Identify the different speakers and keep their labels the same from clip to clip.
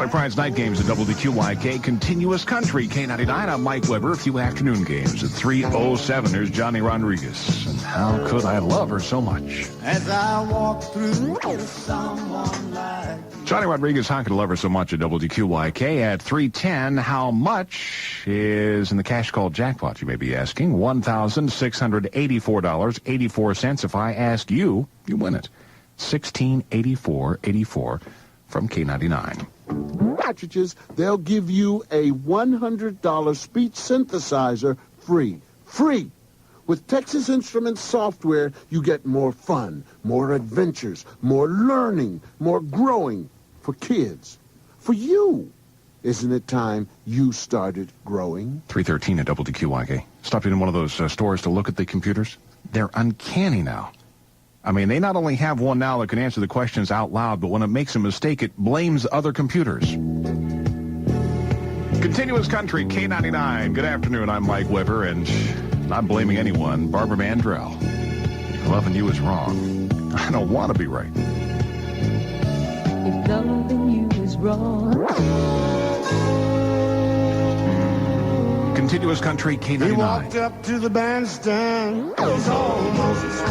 Speaker 1: Enterprise night games at WQYK, Continuous Country, K99. I'm Mike Weber. A few afternoon games at 3:07. There's Johnny Rodriguez. And how could I love her so much?
Speaker 2: As I walk through someone like
Speaker 1: Johnny Rodriguez, how could I love her so much at WQYK at 3:10. How much is in the cash call jackpot, you may be asking? $1,684.84. If I ask you, you win it. $1684.84 from K99.
Speaker 3: Cartridges, they'll give you a $100 speech synthesizer free. Free! With Texas Instruments software, you get more fun, more adventures, more learning, more growing for kids. For you. Isn't it time you started growing?
Speaker 1: 3:13 at WQYK. Stopped in one of those stores to look at the computers. They're uncanny now. I mean, they not only have one now that can answer the questions out loud, but when it makes a mistake, it blames other computers. Continuous Country, K99. Good afternoon, I'm Mike Weber, and not blaming anyone, Barbara Mandrell. Loving you is wrong. I don't want to be right.
Speaker 4: If loving you is wrong.
Speaker 1: Continuous Country, K99.
Speaker 2: he walked up to the bandstand. It was almost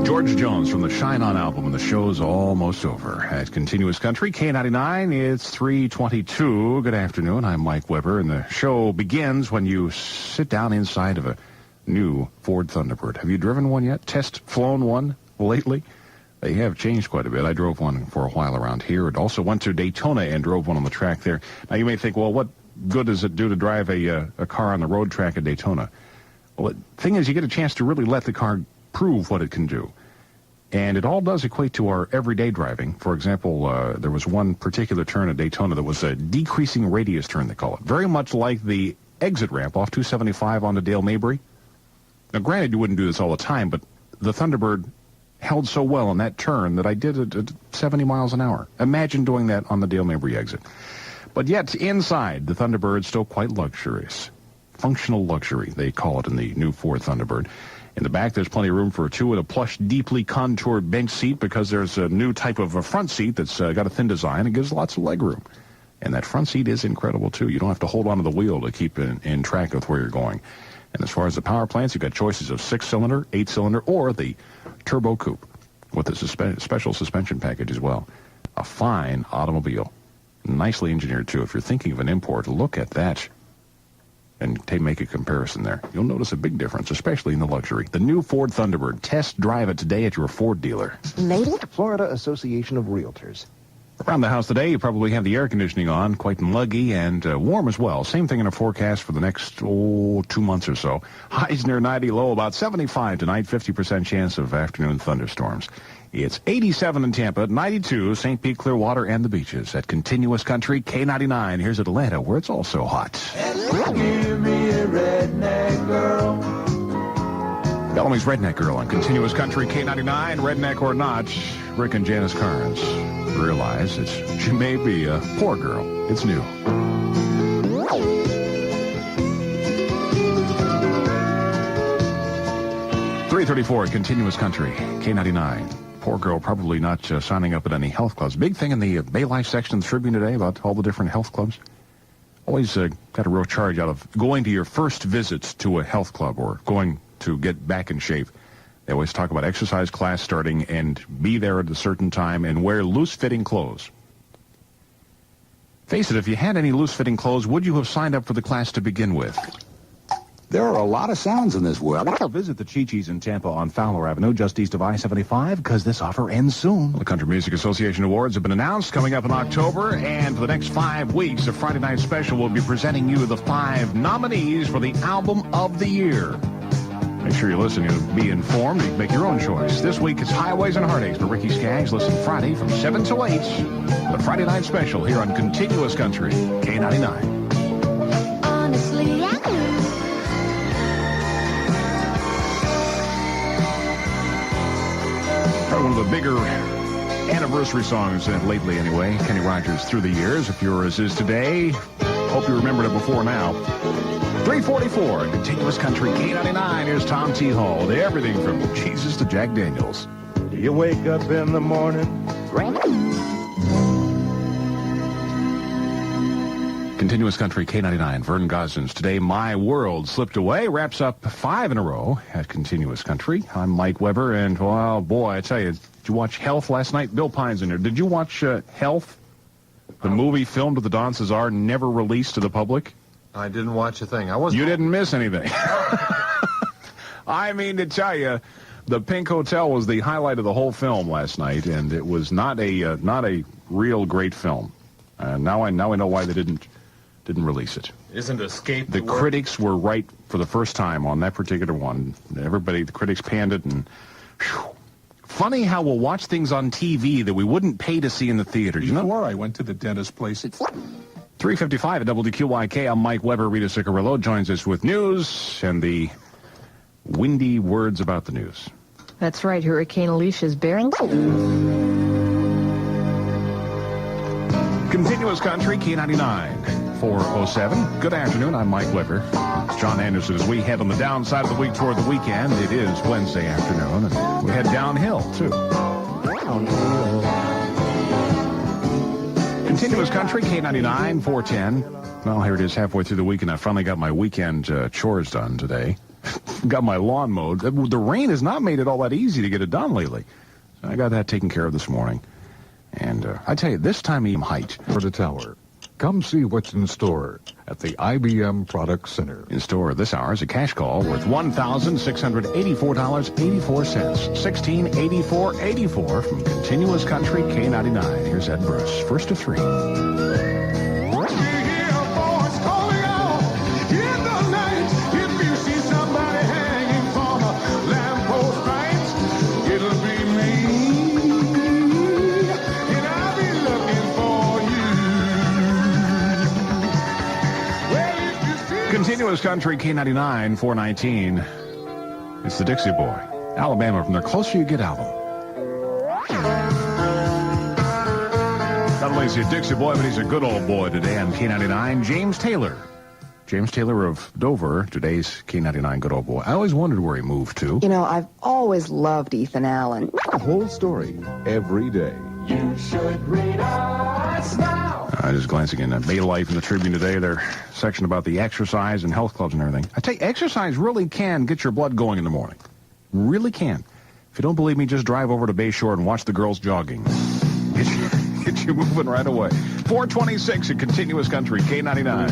Speaker 1: George Jones from the Shine On album, and the show's almost over. At Continuous Country, K99, it's 3:22. Good afternoon, I'm Mike Weber, and the show begins when you sit down inside of a new Ford Thunderbird. Have you driven one yet? Flown one lately? They have changed quite a bit. I drove one for a while around here. It also went to Daytona and drove one on the track there. Now, you may think, well, what good does it do to drive a car on the road track at Daytona? Well, the thing is, you get a chance to really let the car prove what it can do. And it all does equate to our everyday driving. For example, there was one particular turn at Daytona that was a decreasing radius turn, they call it. Very much like the exit ramp off 275 onto Dale Mabry. Now, granted, you wouldn't do this all the time, but the Thunderbird held so well on that turn that I did it at 70 miles an hour. Imagine doing that on the Dale Mabry exit. But yet, inside, the Thunderbird's still quite luxurious. Functional luxury, they call it in the new Ford Thunderbird. In the back, there's plenty of room for two, and a plush, deeply contoured bench seat because there's a new type of a front seat that's got a thin design and gives lots of leg room. And that front seat is incredible, too. You don't have to hold onto the wheel to keep in track with where you're going. And as far as the power plants, you've got choices of 6-cylinder, 8-cylinder, or the Turbo Coupe with a special suspension package as well. A fine automobile. Nicely engineered, too. If you're thinking of an import, look at that and make a comparison there. You'll notice a big difference, especially in the luxury. The new Ford Thunderbird. Test drive it today at your Ford dealer.
Speaker 5: Florida Association of Realtors.
Speaker 1: Around the house today, you probably have the air conditioning on, quite muggy and warm as well. Same thing in a forecast for the next, 2 months or so. Highs near 90, low about 75 tonight, 50% chance of afternoon thunderstorms. It's 87 in Tampa, 92, St. Pete, Clearwater, and the beaches. At Continuous Country, K99. Here's Atlanta, where it's also hot.
Speaker 2: give me a redneck girl.
Speaker 1: Bellamy's Redneck Girl on Continuous Country, K99. Redneck or not, Rick and Janice Carnes realize she may be a poor girl. It's new. .334 at Continuous Country, K99. Poor girl probably not signing up at any health clubs. Big thing in the Bay Life section of the Tribune today about all the different health clubs. Always got a real charge out of going to your first visit to a health club or going to get back in shape. They always talk about exercise class starting and be there at a certain time and wear loose-fitting clothes. Face it, if you had any loose-fitting clothes, would you have signed up for the class to begin with?
Speaker 6: There are a lot of sounds in this world.
Speaker 1: Visit the Chi-Chi's in Tampa on Fowler Avenue, just east of I-75, because this offer ends soon. The Country Music Association Awards have been announced, coming up in October, and for the next 5 weeks, the Friday Night Special will be presenting you the 5 nominees for the Album of the Year. Make sure you listen. You'll be informed. You can make your own choice. This week, it's Highways and Heartaches by Ricky Skaggs. Listen Friday from 7 till 8. The Friday Night Special here on Continuous Country, K99.
Speaker 4: Honestly,
Speaker 1: Probably one of the bigger anniversary songs lately anyway. Kenny Rogers Through the Years. If yours is today, hope you remembered it before now. 344, Continuous Country, K99. Here's Tom T. Hall. Everything from Jesus to Jack Daniels.
Speaker 2: You wake up in the morning.
Speaker 1: Continuous Country K99, Vern Gosens. Today, My World Slipped Away wraps up 5 in a row at Continuous Country. I'm Mike Weber, and, well, boy, I tell you, did you watch Health last night? Bill Pine's in there. Did you watch Health? The movie filmed with the Don Cesar, never released to the public?
Speaker 7: I didn't watch a thing. I wasn't.
Speaker 1: You didn't miss anything. I mean, to tell you, the Pink Hotel was the highlight of the whole film last night, and it was not a real great film. Now I know why they didn't release it.
Speaker 7: Isn't Escape
Speaker 1: the critics were right for the first time on that particular one. The critics panned it, and whew. Funny how we'll watch things on TV that we wouldn't pay to see in the theater. You know?
Speaker 8: Before I went to the dentist place.
Speaker 1: 3:55 at WQYK. I'm Mike Weber. Rita Ciccarello joins us with news and the windy words about the news.
Speaker 4: That's right. Hurricane Alicia's bearing.
Speaker 1: Continuous Country, K99, 407. Good afternoon. I'm Mike Weber. John Anderson as we head on the downside of the week toward the weekend. It is Wednesday afternoon, and we head downhill, too. Continuous Country, K99, 410. Well, here it is halfway through the week, and I finally got my weekend chores done today. Got my lawn mowed. The rain has not made it all that easy to get it done lately. So I got that taken care of this morning. And I tell you, this time of height.
Speaker 9: For the tower. Come see what's in store at the IBM Product Center.
Speaker 1: In store this hour is a cash call worth $1,684.84. $1684.84 from Continuous Country K99. Here's Ed Bruce. First to 3. Continuous Country K99, 419. It's the Dixie Boy. Alabama from the Closer You Get album. Not only is he a Dixie Boy, but he's a good old boy today on K99. James Taylor. James Taylor of Dover, today's K99 good old boy. I always wondered where he moved to.
Speaker 10: You know, I've always loved Ethan Allen.
Speaker 9: The whole story every day.
Speaker 2: You should read us now.
Speaker 1: Just glancing in at May Life in the Tribune today, their section about the exercise and health clubs and everything. I tell you, exercise really can get your blood going in the morning. Really can. If you don't believe me, just drive over to Bayshore and watch the girls jogging. Get you moving right away. 426 at Continuous Country, K99.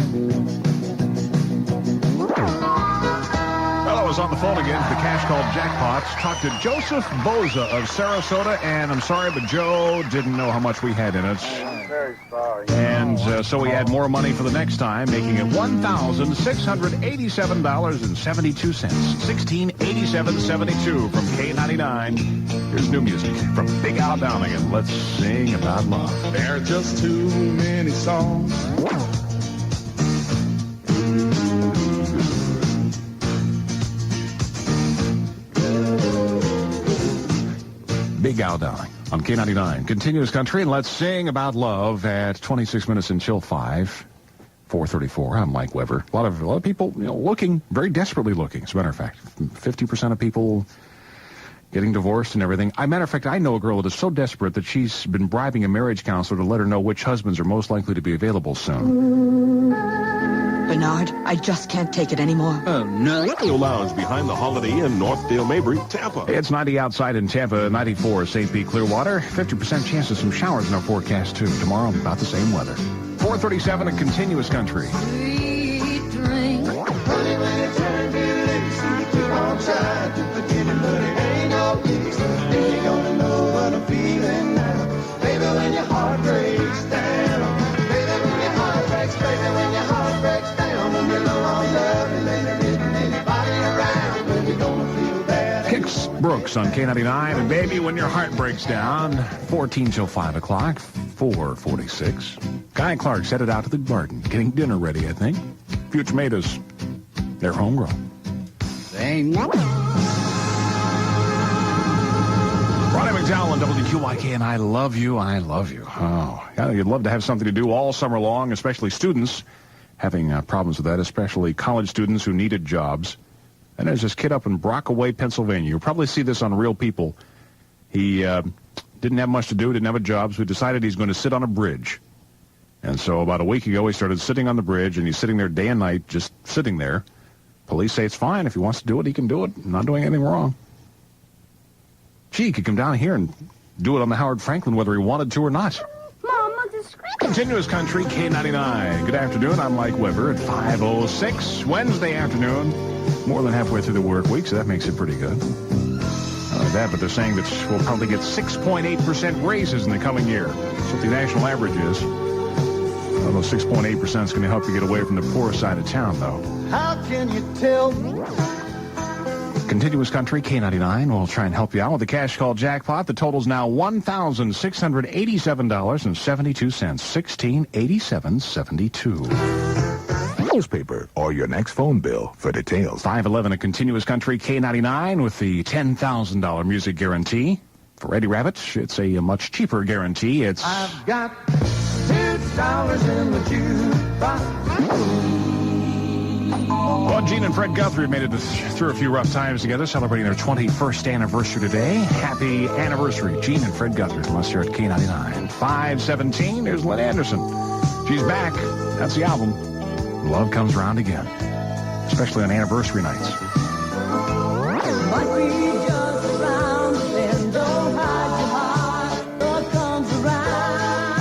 Speaker 1: Well, I was on the phone again for the cash called Jackpots. Talked to Joseph Boza of Sarasota, and I'm sorry, but Joe didn't know how much we had in it.
Speaker 2: I'm very sorry.
Speaker 1: And so we had more money for the next time, making it $1,687.72. $1687.72 from K99. Here's new music from Big Al Downing, and let's sing about love.
Speaker 2: There are just too many songs.
Speaker 1: Big Al Downing on K99. Continuous Country, and let's sing about love at 26 minutes until 5. 434. I'm Mike Weber. A lot of people, looking, very desperately looking. As a matter of fact, 50% of people getting divorced and everything. As a matter of fact, I know a girl that is so desperate that she's been bribing a marriage counselor to let her know which husbands are most likely to be available soon.
Speaker 10: Bernard, I just can't take it anymore.
Speaker 11: Oh, no. Radio Lounge behind the Holiday Inn, Northdale, Mabry, Tampa.
Speaker 1: It's 90 outside in Tampa, 94 St. Pete, Clearwater. 50% chance of some showers in our forecast, too. Tomorrow, about the same weather. 437 in Continuous Country.
Speaker 4: Sweet dream.
Speaker 2: Honey, when you turn you keep on trying to forget it, but it ain't no use. You ain't gonna know what I'm feeling now. Baby, when your heart breaks down. Baby, when your heart breaks, baby, when your heart breaks down. And you're no longer loving, there isn't anybody around. When you're gonna feel bad.
Speaker 1: Kix Brooks on K99. And baby, when your heart breaks down, 14 till 5 o'clock, 446. Guy Clark's headed out to the garden, getting dinner ready, I think. Few tomatoes. They're homegrown.
Speaker 6: Ain't
Speaker 1: Ronnie McDowell on WQYK, and I love you. I love you. Oh, yeah, you'd love to have something to do all summer long, especially students having problems with that, especially college students who needed jobs. And there's this kid up in Brockaway, Pennsylvania. You'll probably see this on Real People. He didn't have much to do, didn't have a job, so he decided he's going to sit on a bridge. And so about a week ago, he started sitting on the bridge, and he's sitting there day and night, just sitting there. Police say it's fine. If he wants to do it, he can do it. Not doing anything wrong. Gee, he could come down here and do it on the Howard Franklin whether he wanted to or not.
Speaker 4: Mama, the screen.
Speaker 1: Continuous Country, K99. Good afternoon. I'm Mike Weber at 5:06 Wednesday afternoon. More than halfway through the work week, so that makes it pretty good. Not only that, but they're saying that we'll probably get 6.8% raises in the coming year. That's what the national average is. Although 6.8% is going to help you get away from the poor side of town, though.
Speaker 2: How can you tell me?
Speaker 1: Continuous Country, K99. We'll try and help you out with the cash call jackpot. The total's now $1,687.72. $1687.72.
Speaker 9: Newspaper or your next phone bill for details.
Speaker 1: 511 a Continuous Country, K99 with the $10,000 music guarantee. For Eddie Rabbit, it's a much cheaper guarantee. It's
Speaker 2: I've got $2 in the jukebox.
Speaker 1: Well, Gene and Fred Guthrie made it through a few rough times together, celebrating their 21st anniversary today. Happy anniversary, Gene and Fred Guthrie from us here at K99. 5:17, there's Lynn Anderson. She's back. That's the album. Love Comes Round Again, especially on anniversary nights.
Speaker 2: Might be just around the bend, don't hide your heart. Love comes around.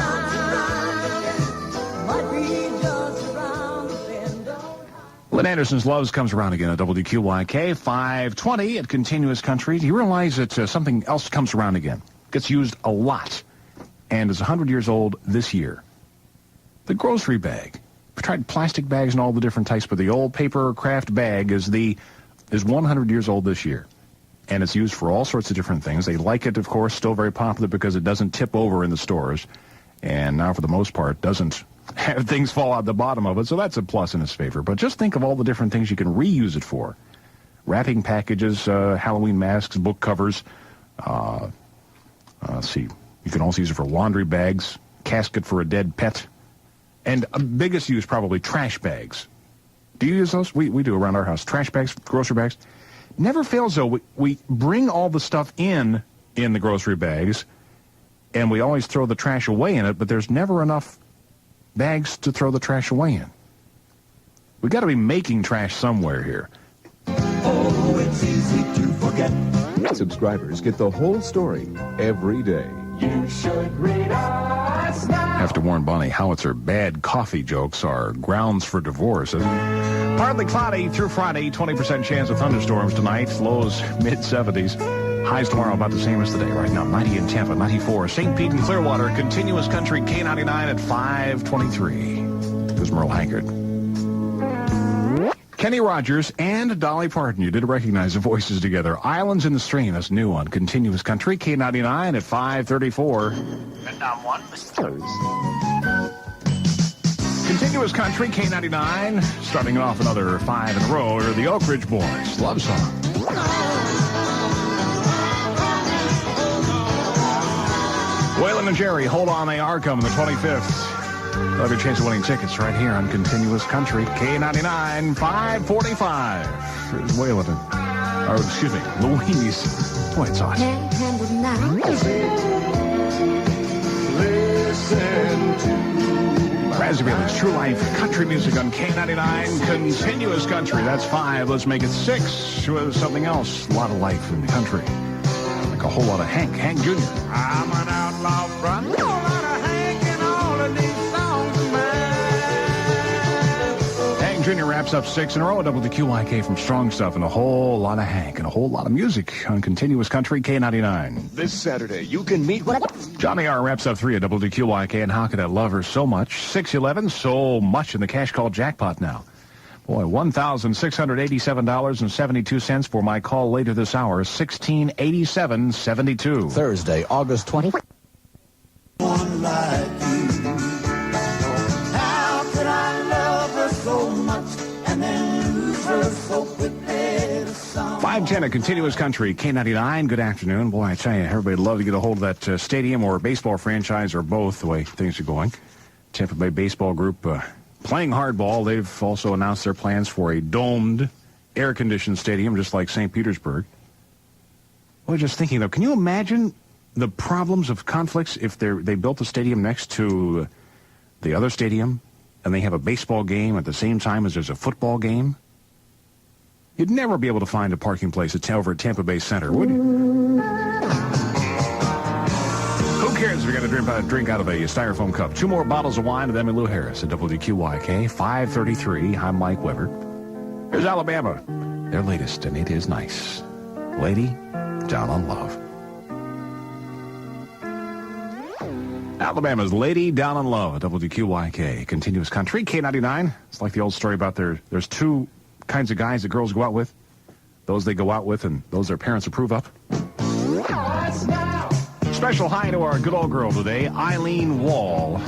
Speaker 2: Might be just around the bend, don't hide.
Speaker 1: Lynn Anderson's Loves Comes Around Again at WQYK, 5:20 at Continuous Country. Do you realize that something else comes around again? Gets used a lot, and is 100 years old this year. The grocery bag. I've tried plastic bags and all the different types, but the old paper craft bag is 100 years old this year. And it's used for all sorts of different things. They like it, of course, still very popular because it doesn't tip over in the stores. And now, for the most part, doesn't have things fall out the bottom of it, so that's a plus in its favor. But just think of all the different things you can reuse it for. Wrapping packages, Halloween masks, book covers. Let's see. You can also use it for laundry bags, casket for a dead pet. And biggest use, probably trash bags. Do you use those? We do around our house. Trash bags, grocery bags. Never fails, though. We bring all the stuff in the grocery bags, and we always throw the trash away in it, but there's never enough bags to throw the trash away in. We got to be making trash somewhere here.
Speaker 2: Oh, it's easy to forget.
Speaker 12: Subscribers get the whole story every day.
Speaker 2: You should read us now.
Speaker 1: Have to warn Bonnie Howitzer, bad coffee jokes are grounds for divorce. Partly cloudy through Friday, 20% chance of thunderstorms tonight. Lows mid-70s. Highs tomorrow about the same as today. Right now, 90 in Tampa, 94. St. Pete and Clearwater, Continuous Country, K99 at 5:23. There's Merle Haggard. Kenny Rogers and Dolly Parton. You did recognize the voices together. Islands in the Stream. That's new on Continuous Country, K99 at 5:34.
Speaker 13: And now one.
Speaker 1: Continuous Country, K99. Starting off another 5 in a row are the Oak Ridge Boys. Love song. Waylon and Jerry, Hold On, They Are Coming, the 25th. You'll have your chance of winning tickets right here on Continuous Country, K99, 5:45. Here's Waylon or excuse me, Louise. Boy, it's hot.
Speaker 2: Listen to
Speaker 1: Raspberries, True Life, country music on K99, Continuous Country. That's 5. Let's make it 6 with something else. A lot of life in the country. Like a whole lot of Hank Jr.
Speaker 2: I'm an outlaw front. A whole lot of Hank in all of these songs of mine.
Speaker 1: Hank Jr. wraps up 6 in a row. WQYK from Strong Stuff and a whole lot of Hank and a whole lot of music on Continuous Country, K99.
Speaker 12: This Saturday, you can meet
Speaker 1: Johnny R. wraps up 3 at WQYK, and how could I love her so much? 611, so much in the cash call jackpot now. Boy, $1,687.72 for my call later this hour, $1687.72.
Speaker 5: Thursday, August 20th.
Speaker 2: One like you. How could I love her so much and then lose her so quickly to some?
Speaker 1: 510 at Continuous Country, K99. Good afternoon. Boy, I tell you, everybody'd love to get a hold of that stadium or baseball franchise or both, the way things are going. Tampa Bay Baseball Group playing hardball. They've also announced their plans for a domed, air-conditioned stadium, just like St. Petersburg. I was just thinking, though, can you imagine the problems of conflicts if they built the stadium next to the other stadium and they have a baseball game at the same time as there's a football game? You'd never be able to find a parking place over at Tampa Bay Center, would you? Who cares if you're going to drink out of a styrofoam cup? 2 more bottles of wine with Emmylou Harris at WQYK, 533. I'm Mike Weber. Here's Alabama, their latest, and it is nice. Lady Down on Love. Alabama's Lady Down on Love at WQYK. Continuous country, K99. It's like the old story about there's 2 kinds of guys that girls go out with. Those they go out with and those their parents approve of. Special hi to our good old girl today, Eileen Wall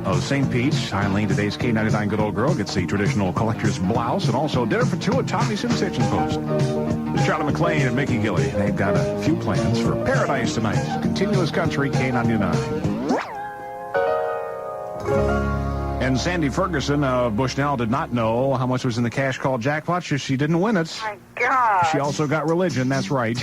Speaker 1: of St. Pete. Eileen, today's K99 good old girl, gets the traditional collector's blouse and also dinner for 2 at Tommy Sim's Hitchens Post. There's Charlie McLean and Mickey Gilly. They've got a few plans for paradise tonight. Continuous country, K99. And Sandy Ferguson of Bushnell did not know how much was in the cash call jackpot. She didn't win it.
Speaker 13: My God.
Speaker 1: She also got religion. That's right.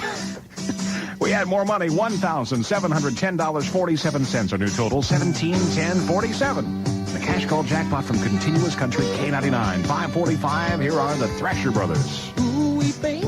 Speaker 1: We had more money, $1,710.47. Our new total, $17,1047. The cash call jackpot from Continuous Country, K99. 545, here are the Thrasher Brothers.
Speaker 2: Ooh, we baby.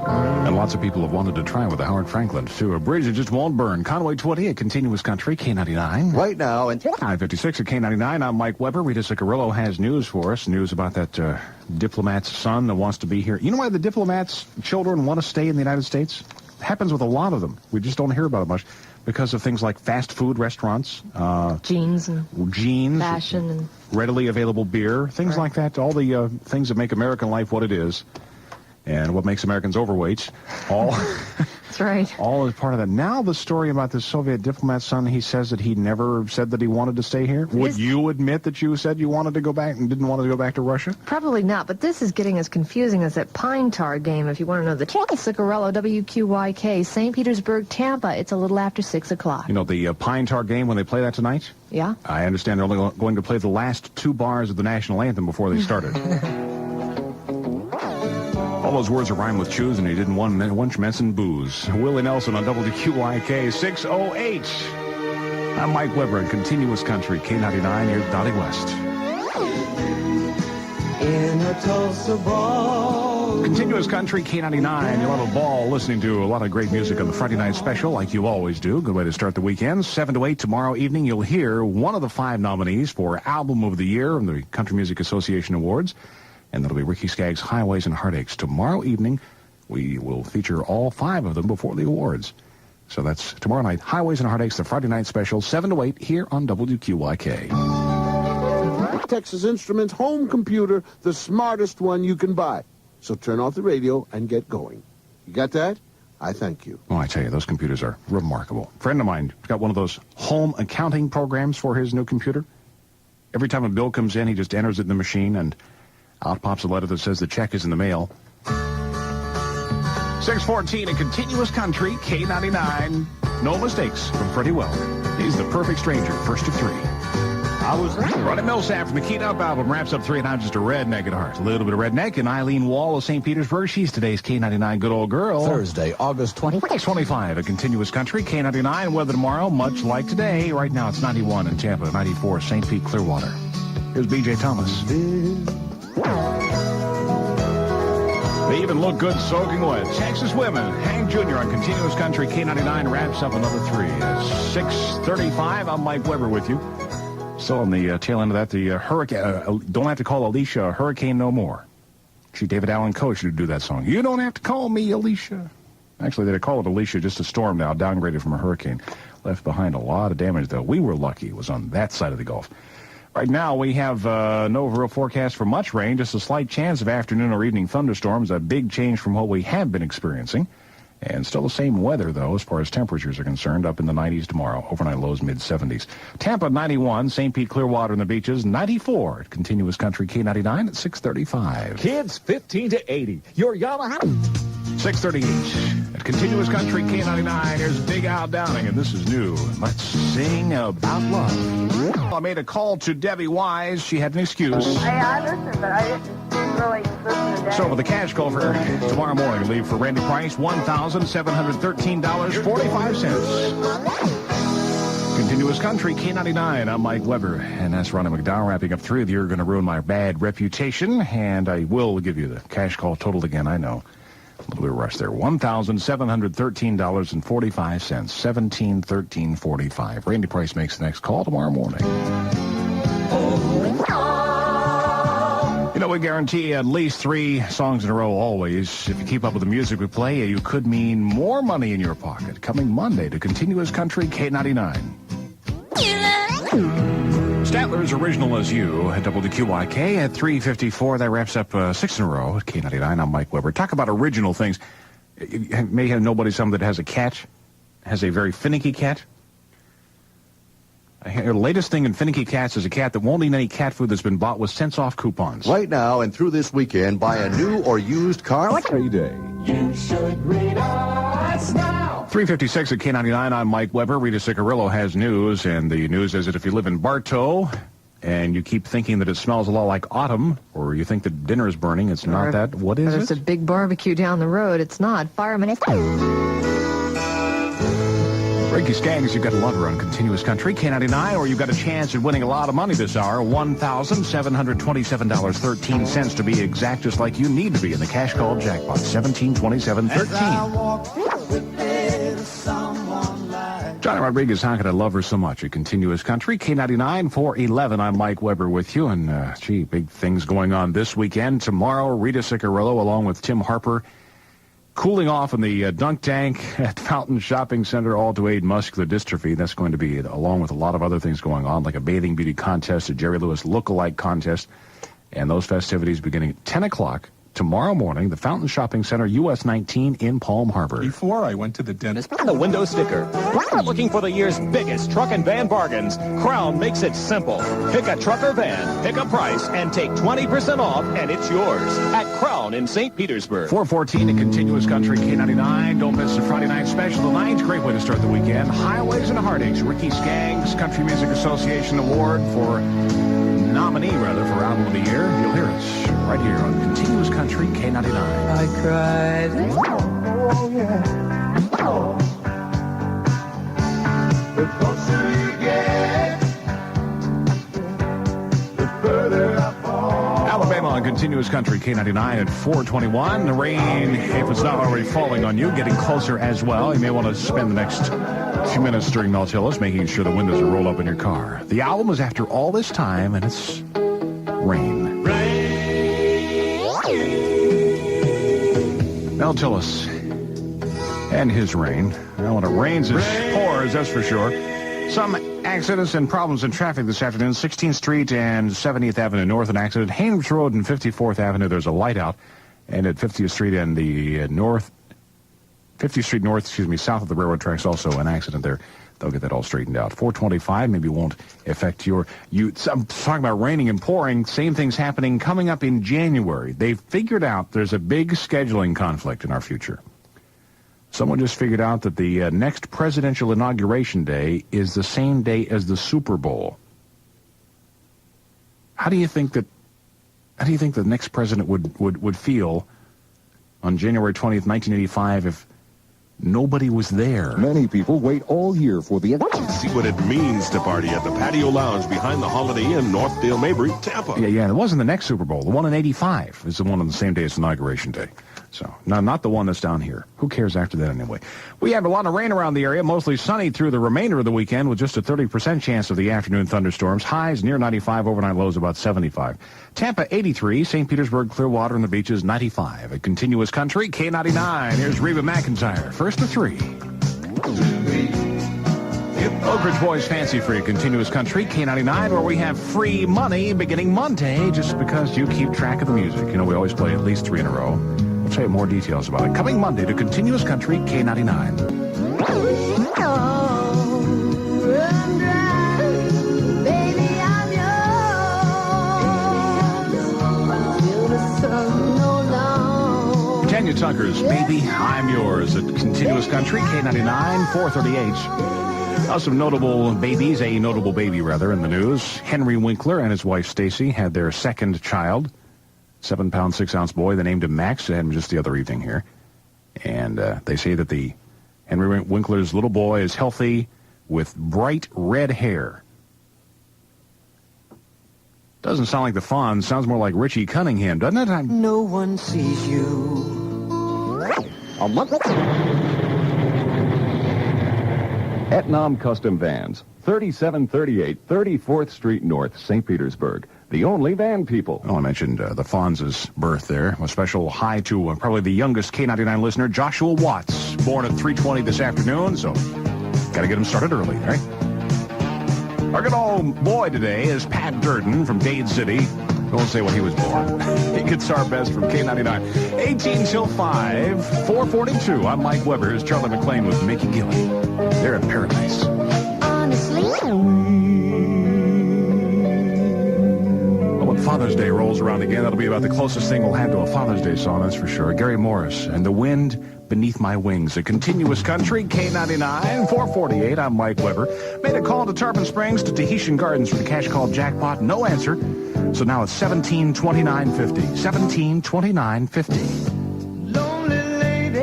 Speaker 1: And lots of people have wanted to try with the Howard Franklin, too. A bridge that just won't burn. Conway 20 at Continuous Country, K99.
Speaker 5: Right now, and
Speaker 1: 556 at K99. I'm Mike Weber. Rita Cicarillo has news for us. News about that diplomat's son that wants to be here. You know why the diplomat's children want to stay in the United States? It happens with a lot of them. We just don't hear about it much because of things like fast food restaurants.
Speaker 4: Jeans, fashion, and
Speaker 1: readily available beer, things like that. All the things that make American life what it is. And what makes Americans overweight, all
Speaker 4: that's right.
Speaker 1: All is part of that. Now the story about the Soviet diplomat's son, he says that he never said that he wanted to stay here. Would you admit that you said you wanted to go back and didn't want to go back to Russia?
Speaker 4: Probably not, but this is getting as confusing as that Pine Tar game, if you want to know. The Cicarello, WQYK, St. Petersburg, Tampa. It's a little after 6 o'clock.
Speaker 1: You know, the Pine Tar game, when they play that tonight?
Speaker 4: Yeah.
Speaker 1: I understand they're only going to play the last 2 bars of the national anthem before they started. All those words are rhymed with choose, and he didn't want mention booze. Willie Nelson on WQYK 608. I'm Mike Weber in Continuous Country, K99. Here's Dolly West.
Speaker 2: In a Tulsa ball.
Speaker 1: Continuous Country, K99. You'll have a ball listening to a lot of great music on the Friday night special, like you always do. Good way to start the weekend. 7 to 8 tomorrow evening, you'll hear one of the 5 nominees for Album of the Year in the Country Music Association Awards. And that'll be Ricky Skaggs' Highways and Heartaches. Tomorrow evening, we will feature all 5 of them before the awards. So that's tomorrow night, Highways and Heartaches, the Friday night special, 7 to 8, here on WQYK.
Speaker 3: Texas Instruments home computer, the smartest one you can buy. So turn off the radio and get going. You got that? I thank you.
Speaker 1: Oh, I tell you, those computers are remarkable. A friend of mine got one of those home accounting programs for his new computer. Every time a bill comes in, he just enters it in the machine, and out pops a letter that says the check is in the mail. 614 in Continuous Country, K99. No mistakes from Freddie Welk. He's the perfect stranger, first of 3. I was Ronnie Millsap from the Keyed Up album wraps up 3, and I'm just a redneck at heart. A little bit of redneck. And Eileen Wall of St. Petersburg, she's today's K99 good old girl.
Speaker 5: Thursday, August
Speaker 1: 25 in Continuous Country, K99. Weather tomorrow, much like today. Right now it's 91 in Tampa, 94 St. Pete, Clearwater. Here's B.J. Thomas. They even look good soaking wet. Texas women. Hank Jr. on Continuous Country, K99 wraps up another 3. It's 6:35. I'm Mike Weber with you. Still on the tail end of that, the hurricane. Don't have to call Alicia a hurricane no more. David Allen Coe should do that song. You don't have to call me Alicia. Actually, they call it Alicia, just a storm now, downgraded from a hurricane. Left behind a lot of damage, though. We were lucky it was on that side of the Gulf. Right now, we have no real forecast for much rain, just a slight chance of afternoon or evening thunderstorms, a big change from what we have been experiencing. And still the same weather, though, as far as temperatures are concerned, up in the 90s tomorrow. Overnight lows, mid-70s. Tampa, 91. St. Pete, Clearwater, and the beaches, 94. Continuous Country, K99 at 635.
Speaker 12: Kids 15 to 80. Your Yamaha.
Speaker 1: 638. At Continuous Country, K99, here's Big Al Downing, and this is new. Let's sing about love. I made a call to Debbie Wise. She had an excuse.
Speaker 13: Hey, I listened, but I didn't
Speaker 1: So for the cash call for tomorrow morning, leave for Randy Price, $1,713.45. Continuous Country, K99. I'm Mike Weber, and that's Ronnie McDowell wrapping up 3 of you. You're going to ruin my bad reputation, and I will give you the cash call totaled again, I know. A little bit of rush there. $1,713.45. 1713.45. Randy Price makes the next call tomorrow morning. You know, we guarantee at least 3 songs in a row always. If you keep up with the music we play, you could mean more money in your pocket. Coming Monday to Continuous Country, K99. Statler's Original As You at WQYK at 3:54. That wraps up 6 in a row at K99. I'm Mike Weber. Talk about original things. You may have nobody some that has a cat, has a very finicky cat. The latest thing in finicky cats is a cat that won't eat any cat food that's been bought with cents-off coupons.
Speaker 13: Right now and through this weekend, buy a new or used car.
Speaker 12: Payday.
Speaker 2: You should read us now.
Speaker 1: 3:56 at K99. I'm Mike Weber. Rita Ciccarello has news, and the news is that if you live in Bartow and you keep thinking that it smells a lot like autumn, or you think that dinner is burning, it's not that. What is it?
Speaker 4: There's a big barbecue down the road. It's not. Fireman.
Speaker 1: Ricky Skaggs, you've got a lover on Continuous Country, K99, or you've got a chance at winning a lot of money this hour, $1,727.13 to be exact, just like you need to be in the cash call jackpot, 1727.13. Johnny Rodriguez, how could I love her so much? At Continuous Country, K99, 411. I'm Mike Weber with you, and big things going on this weekend. Tomorrow, Rita Ciccarello, along with Tim Harper, cooling off in the dunk tank at Fountain Shopping Center, all to aid muscular dystrophy. That's going to be, along with a lot of other things going on, like a bathing beauty contest, a Jerry Lewis look-alike contest, and those festivities beginning at 10 o'clock tomorrow morning, the Fountain Shopping Center, US 19 in Palm Harbor.
Speaker 8: Before I went to the dentist.
Speaker 11: The window sticker. Looking for the year's biggest truck and van bargains? Crown makes it simple. Pick a truck or van, pick a price, and take 20% off, and it's yours at Crown in St. Petersburg.
Speaker 1: 414 in Continuous Country, K99. Don't miss the Friday night special tonight. Great way to start the weekend. Highways and Heartaches, Ricky Skaggs Country Music Association Award for nominee, rather, for Album of the Year. You'll hear us right here on Continuous Country, K99.
Speaker 2: I cried. Oh, yeah. Oh. The closer you get, the further I fall.
Speaker 1: Alabama on Continuous Country, K99 at 421. The rain, if it's not already falling on you, getting closer as well. You may want to spend the next few minutes during Nautilus making sure the windows are rolled up in your car. The album is After All This Time, and it's Rain. Nautilus and his rain. Well, when it rains, it pours, that's for sure. Some accidents and problems in traffic this afternoon. 16th Street and 70th Avenue North, an accident. Haines Road and 54th Avenue, there's a light out. And at 50th Street and the 50th Street North, south of the railroad tracks, also an accident there. They'll get that all straightened out. 425 maybe won't affect I'm talking about raining and pouring. Same thing's happening coming up in January. They've figured out there's a big scheduling conflict in our future. Someone just figured out that the next presidential inauguration day is the same day as the Super Bowl. How do you think the next president would feel on January 20th, 1985 if nobody was there?
Speaker 12: Many people wait all year for the...
Speaker 11: See what it means to party at the Patio Lounge behind the Holiday Inn, Northdale Mabry, Tampa.
Speaker 1: Yeah, it wasn't the next Super Bowl. The one in 85 is the one on the same day as Inauguration Day. So, no, not the one that's down here. Who cares after that anyway? We have a lot of rain around the area, mostly sunny through the remainder of the weekend with just a 30% chance of the afternoon thunderstorms. Highs near 95, overnight lows about 75. Tampa, 83. St. Petersburg, Clearwater, and the beaches, 95. At Continuous Country, K99. Here's Reba McEntire. First to 3. Oak Ridge Boys Fancy Free, Continuous Country, K99, where we have free money beginning Monday just because you keep track of the music. You know, we always play at least 3 in a row. We'll tell you more details about it. Coming Monday to Continuous Country, K99. Tanya Tucker's Baby, I'm Yours at Continuous Country, K99, 438. Some notable babies, a notable baby rather, in the news. Henry Winkler and his wife Stacy had their second child. 7-pound, 6-ounce boy. They named him Max. They had him just the other evening here. And they say that the Henry Winkler's little boy is healthy with bright red hair. Doesn't sound like the Fonz. Sounds more like Richie Cunningham, doesn't it?
Speaker 2: No one sees you.
Speaker 12: Etnom Custom Vans, 3738 34th Street North, St. Petersburg. The only van people.
Speaker 1: Well, I mentioned the Fonz's birth there. A special hi to probably the youngest K99 listener, Joshua Watts, born at 3:20 this afternoon, so got to get him started early, right? Our good old boy today is Pat Durden from Dade City. Don't say when he was born. He gets our best from K99. 18 till 5, 442. I'm Mike Weber. Here's Charlie McLean with Mickey Gilly. They're in paradise.
Speaker 4: Honestly.
Speaker 1: When Father's Day rolls around again, that'll be about the closest thing we'll have to a Father's Day song, that's for sure. Gary Morris and The Wind Beneath My Wings. A continuous country, K99, 448. I'm Mike Weber. Made a call to Tarpon Springs to Tahitian Gardens for the cash call jackpot. No answer. So now it's $1729.50. $1729.50.
Speaker 2: Lonely lady,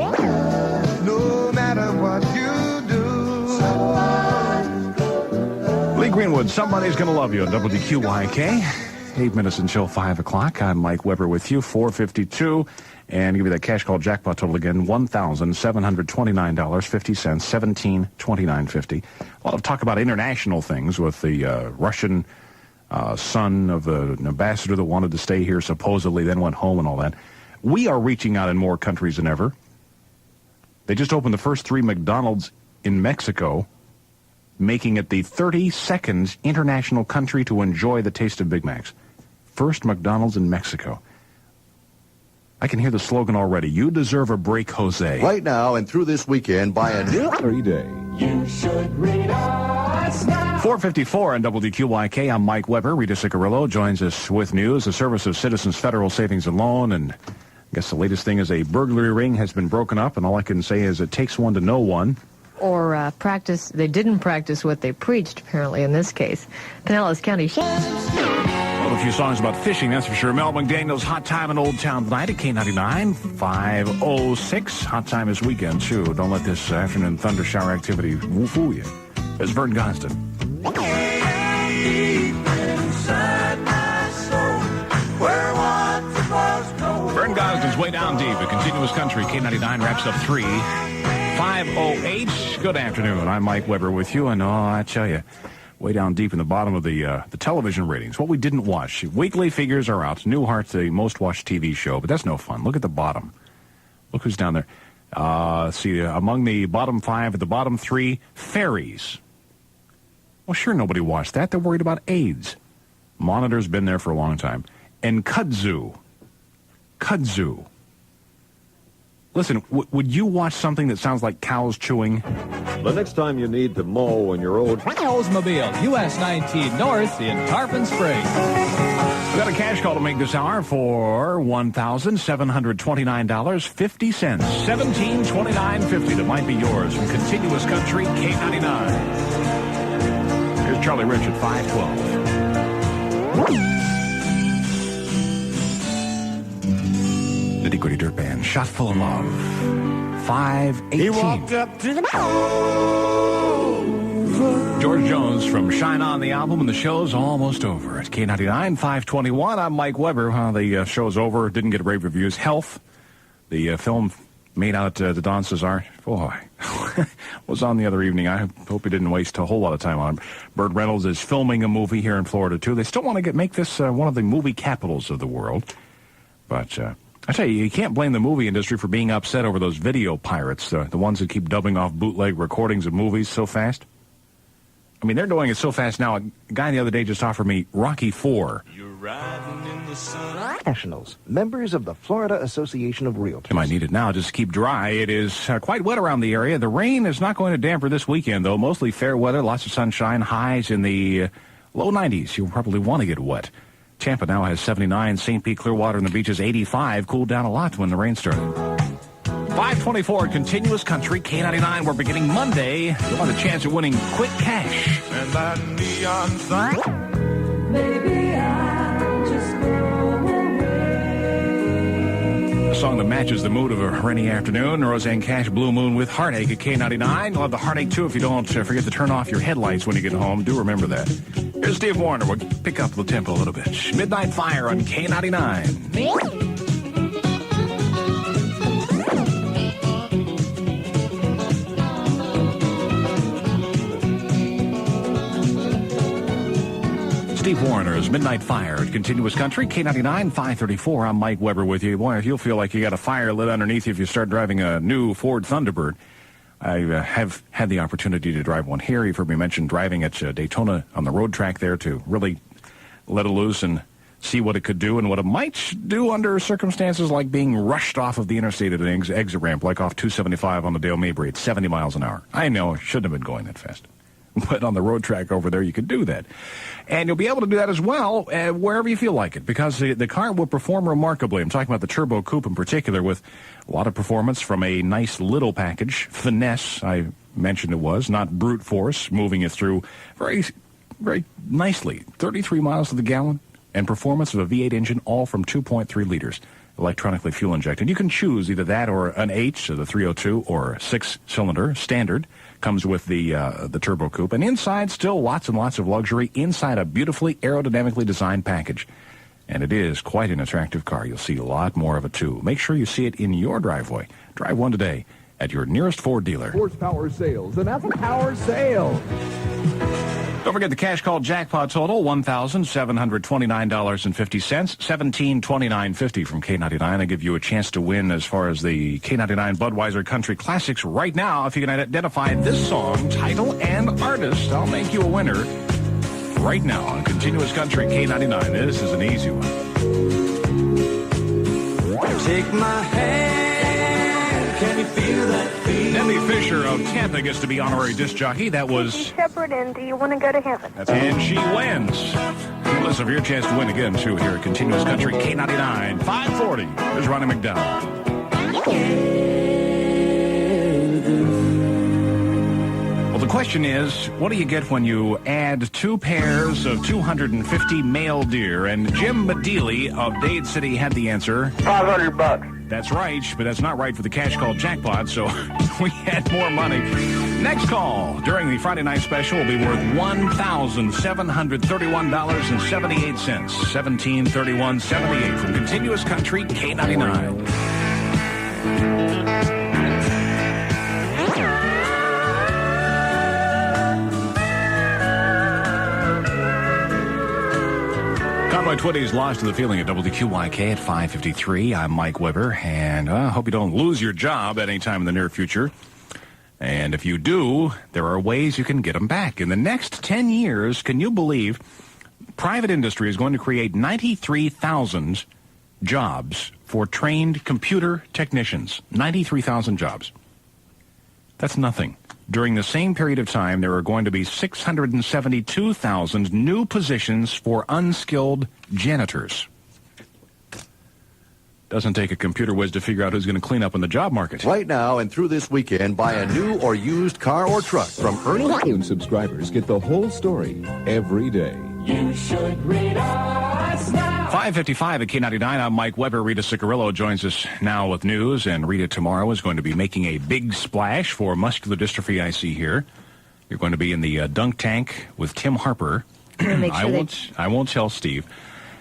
Speaker 2: no matter what you do.
Speaker 1: Lee Greenwood, Somebody's Gonna Love You on WQYK. 8 minutes until 5 o'clock. I'm Mike Weber with you, 452. And give you that cash call jackpot total again, $1,729.50, $1729.50. A lot of talk about international things with the Russian son of an ambassador that wanted to stay here, supposedly, then went home and all that. We are reaching out in more countries than ever. They just opened the first 3 McDonald's in Mexico, making it the 32nd international country to enjoy the taste of Big Macs. First McDonald's in Mexico. I can hear the slogan already. You deserve a break, Jose.
Speaker 13: Right now and through this weekend, buy a new
Speaker 12: 3-day.
Speaker 2: You should read us now.
Speaker 1: 454 on WQYK. I'm Mike Weber. Rita Ciccarello joins us with news. The Service of Citizens Federal Savings and Loan. And I guess the latest thing is a burglary ring has been broken up. And all I can say is it takes one to know one.
Speaker 4: Or they didn't practice what they preached, apparently, in this case. Pinellas County.
Speaker 1: Well, a few songs about fishing, that's for sure. Mel McDaniel's Hot Time in Old Town tonight at K99, 5:06. Hot time this weekend, too. Don't let this afternoon thunder shower activity fool you. There's Vern Gosden. Vern Gosden's Way Down Deep, a continuous country. K99 wraps up 3. 5:08. Good afternoon. I'm Mike Weber with you, and I tell you, way down deep in the bottom of the television ratings. What we didn't watch. Weekly figures are out. Newhart's the most watched TV show, but that's no fun. Look at the bottom. Look who's down there. See, among the bottom 5, at the bottom 3, fairies. Well, sure, nobody watched that. They're worried about AIDS. Monitor's been there for a long time. And kudzu. Kudzu. Listen, would you watch something that sounds like cows chewing?
Speaker 12: The next time you need to mow in your old
Speaker 14: Oldsmobile, US 19 North in Tarpon Springs.
Speaker 1: We got a cash call to make this hour for $1,729.50. $1729.50. That might be yours from Continuous Country, K99. Here's Charlie Rich at 512. Nitty-gritty dirt band, Shot Full of Love. 518.
Speaker 2: He walked up to the
Speaker 1: George Jones from Shine On, the album, and the show's almost over. At K99, 521. I'm Mike Weber. The show's over. Didn't get rave reviews. Health, the film made out the Don Cesar. Boy, was on the other evening. I hope he didn't waste a whole lot of time on it. Burt Reynolds is filming a movie here in Florida, too. They still want to make this one of the movie capitals of the world. But I tell you can't blame the movie industry for being upset over those video pirates, the ones that keep dubbing off bootleg recordings of movies so fast. I mean, they're doing it so fast now. A guy the other day just offered me Rocky IV.
Speaker 2: You're riding in the sun.
Speaker 5: Nationals, members of the Florida Association of Realtors.
Speaker 1: You might need it now just to keep dry. It is quite wet around the area. The rain is not going to damper this weekend, though. Mostly fair weather, lots of sunshine, highs in the low 90s. You'll probably want to get wet. Tampa now has 79. St. Pete, Clearwater, and the beaches 85. Cooled down a lot when the rain started. 524, Continuous Country, K99. We're beginning Monday. You'll have a chance at winning quick cash.
Speaker 2: And that neon sign.
Speaker 15: Maybe I'll just go away.
Speaker 1: matches the mood of a rainy afternoon. Roseanne Cash, Blue Moon with Heartache at K99. You'll have the heartache, too, if you don't forget to turn off your headlights when you get home. Do remember that. Here's Steve Warner. We'll pick up the tempo a little bit. Midnight Fire on K99. Steve Warner's Midnight Fire at Continuous Country, K99, 534. I'm Mike Weber with you. Boy, if you'll feel like you got a fire lit underneath you if you start driving a new Ford Thunderbird. I have had the opportunity to drive one here. You've heard me mention driving at Daytona on the road track there to really let it loose and see what it could do and what it might do under circumstances like being rushed off of the interstate at an exit ramp, like off 275 on the Dale Mabry at 70 miles an hour. I know, I shouldn't have been going that fast. But on the road track over there, you could do that. And you'll be able to do that as well wherever you feel like it, because the car will perform remarkably. I'm talking about the Turbo Coupe in particular, with a lot of performance from a nice little package. Finesse, I mentioned it was, not brute force, moving it through very, very nicely. 33 miles to the gallon, and performance of a V8 engine, all from 2.3 liters. Electronically fuel injected. You can choose either that or an 8, so the 302, or a 6-cylinder standard. Comes with the Turbo Coupe. And inside, still lots and lots of luxury inside a beautifully aerodynamically designed package. And it is quite an attractive car. You'll see a lot more of it, too. Make sure you see it in your driveway. Drive one today at your nearest Ford dealer.
Speaker 5: Horsepower sales, and that's a power sale.
Speaker 1: Don't forget the cash call jackpot total, $1,729.50, $1729.50 from K99. I give you a chance to win as far as the K99 Budweiser Country Classics right now. If you can identify this song, title, and artist, I'll make you a winner right now on Continuous Country K99. This is an easy one.
Speaker 2: Take my hand, can you feel that feeling?
Speaker 1: Debbie Fisher of Tampa gets to be honorary disc jockey. That was
Speaker 15: Shepherd, and do you want to go to heaven?
Speaker 1: And she wins. Listen for your chance to win again, too, here at Continuous Country K99, 540. There's Ronnie McDowell. Well, the question is, what do you get when you add 2 pairs of 250 male deer? And Jim Medeely of Dade City had the answer.
Speaker 15: $500.
Speaker 1: That's right, but that's not right for the cash call jackpot, so we had more money. Next call during the Friday night special will be worth $1,731.78. $1731.78 from Continuous Country K99. Conroy Twitty's Lost to the Feeling at WQYK at 5:53. I'm Mike Weber, and I hope you don't lose your job at any time in the near future. And if you do, there are ways you can get them back. In the next 10 years, can you believe private industry is going to create 93,000 jobs for trained computer technicians? 93,000 jobs. That's nothing. During the same period of time, there are going to be 672,000 new positions for unskilled janitors. Doesn't take a computer whiz to figure out who's going to clean up in the job market.
Speaker 13: Right now and through this weekend, buy a new or used car or truck from Ernie.
Speaker 5: And subscribers get the whole story every day.
Speaker 2: You should read us now.
Speaker 1: 5:55 at K99. I'm Mike Weber. Rita Ciccarello joins us now with news, and Rita tomorrow is going to be making a big splash for muscular dystrophy. I see here. You're going to be in the dunk tank with Tim Harper.
Speaker 4: I
Speaker 1: won't tell Steve,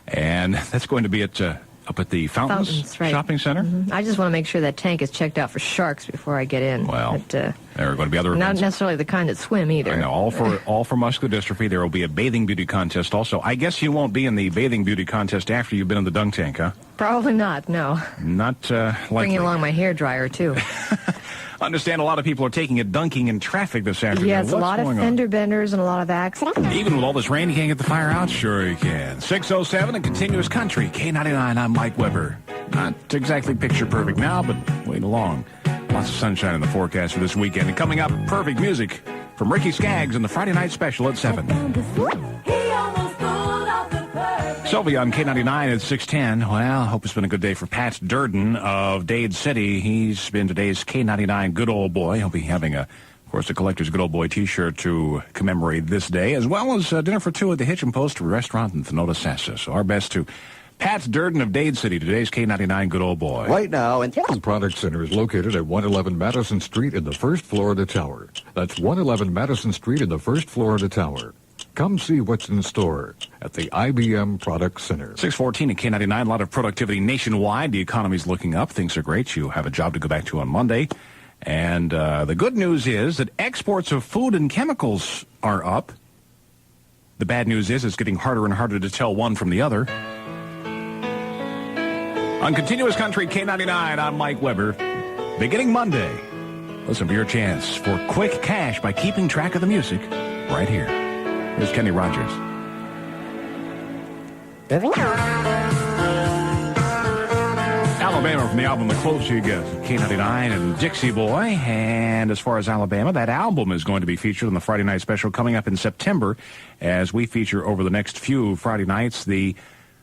Speaker 1: and that's going to be at up at the Fountains
Speaker 4: right.
Speaker 1: Shopping Center.
Speaker 4: Mm-hmm. I just want to make sure that tank is checked out for sharks before I get in.
Speaker 1: Well, there are going to be other
Speaker 4: not
Speaker 1: events.
Speaker 4: necessarily the kind that swim either.
Speaker 1: I know, all for muscular dystrophy. There will be a bathing beauty contest also. I guess you won't be in the bathing beauty contest after you've been in the dunk tank, huh?
Speaker 4: Probably not, no.
Speaker 1: Not likely.
Speaker 4: Bringing along my hair dryer, too.
Speaker 1: I understand a lot of people are taking it dunking in traffic this afternoon.
Speaker 4: Yeah, it's
Speaker 1: What's
Speaker 4: a lot of fender benders and a lot of accidents.
Speaker 1: Even with all this rain, you can't get the fire out? Sure you can. 6:07 and Continuous Country. K99, I'm Mike Weber. Not exactly picture perfect now, but wait along. Lots of sunshine in the forecast for this weekend. And coming up, perfect music from Ricky Skaggs and the Friday Night Special at 7. Sylvia on K99 at 6:10. Well, I hope it's been a good day for Pat Durden of Dade City. He's been today's K99 good old boy. He'll be having, of course, a collector's good old boy T-shirt to commemorate this day, as well as dinner for two at the Hitchin' Post restaurant in Thenota, Sassa. So our best to Pat's Durden of Dade City, today's K99 good old boy.
Speaker 13: Right now, and
Speaker 9: Product Center is located at 111 Madison Street in the first floor of the tower. That's 111 Madison Street in the first floor of the tower. Come see what's in store at the IBM Product Center.
Speaker 1: 614 at K99, a lot of productivity nationwide. The economy's looking up. Things are great. You have a job to go back to on Monday. And the good news is that exports of food and chemicals are up. The bad news is it's getting harder and harder to tell one from the other. On Continuous Country K99, I'm Mike Weber. Beginning Monday, listen for your chance for quick cash by keeping track of the music right here. Here's Kenny Rogers. Alabama from the album The Closer You Get, K99 and Dixie Boy. And as far as Alabama, that album is going to be featured on the Friday night special coming up in September as we feature over the next few Friday nights the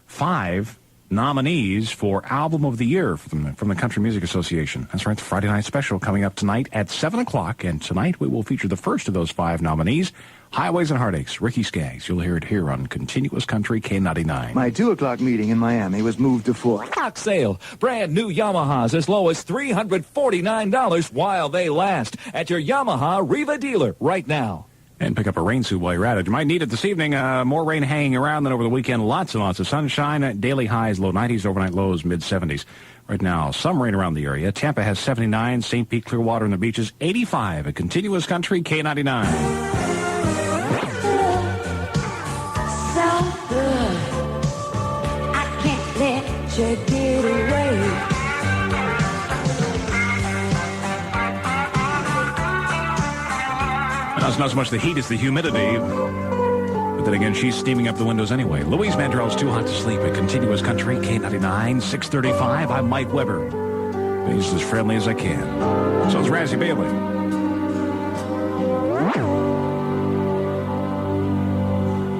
Speaker 1: 5 nominees for Album of the Year from the Country Music Association. That's right, the Friday night special coming up tonight at 7 o'clock. And tonight we will feature the first of those 5 nominees, Highways and Heartaches, Ricky Skaggs. You'll hear it here on Continuous Country K99.
Speaker 16: My 2 o'clock meeting in Miami was moved to 4.
Speaker 14: Stock sale. Brand new Yamahas as low as $349 while they last at your Yamaha Riva dealer right now.
Speaker 1: And pick up a rain suit while you're at it. You might need it this evening. More rain hanging around than over the weekend. Lots and lots of sunshine. Daily highs, low 90s, overnight lows, mid-70s. Right now, some rain around the area. Tampa has 79. St. Pete, Clearwater, and the beaches, 85. A Continuous Country K99.
Speaker 2: So good, I can't let you get away.
Speaker 1: It's not so much the heat, it's the humidity. But then again, she's steaming up the windows anyway. Louise Mandrell's Too Hot to Sleep at Continuous Country, K99, 635. I'm Mike Weber. Being as friendly as I can. So is Razzie Bailey.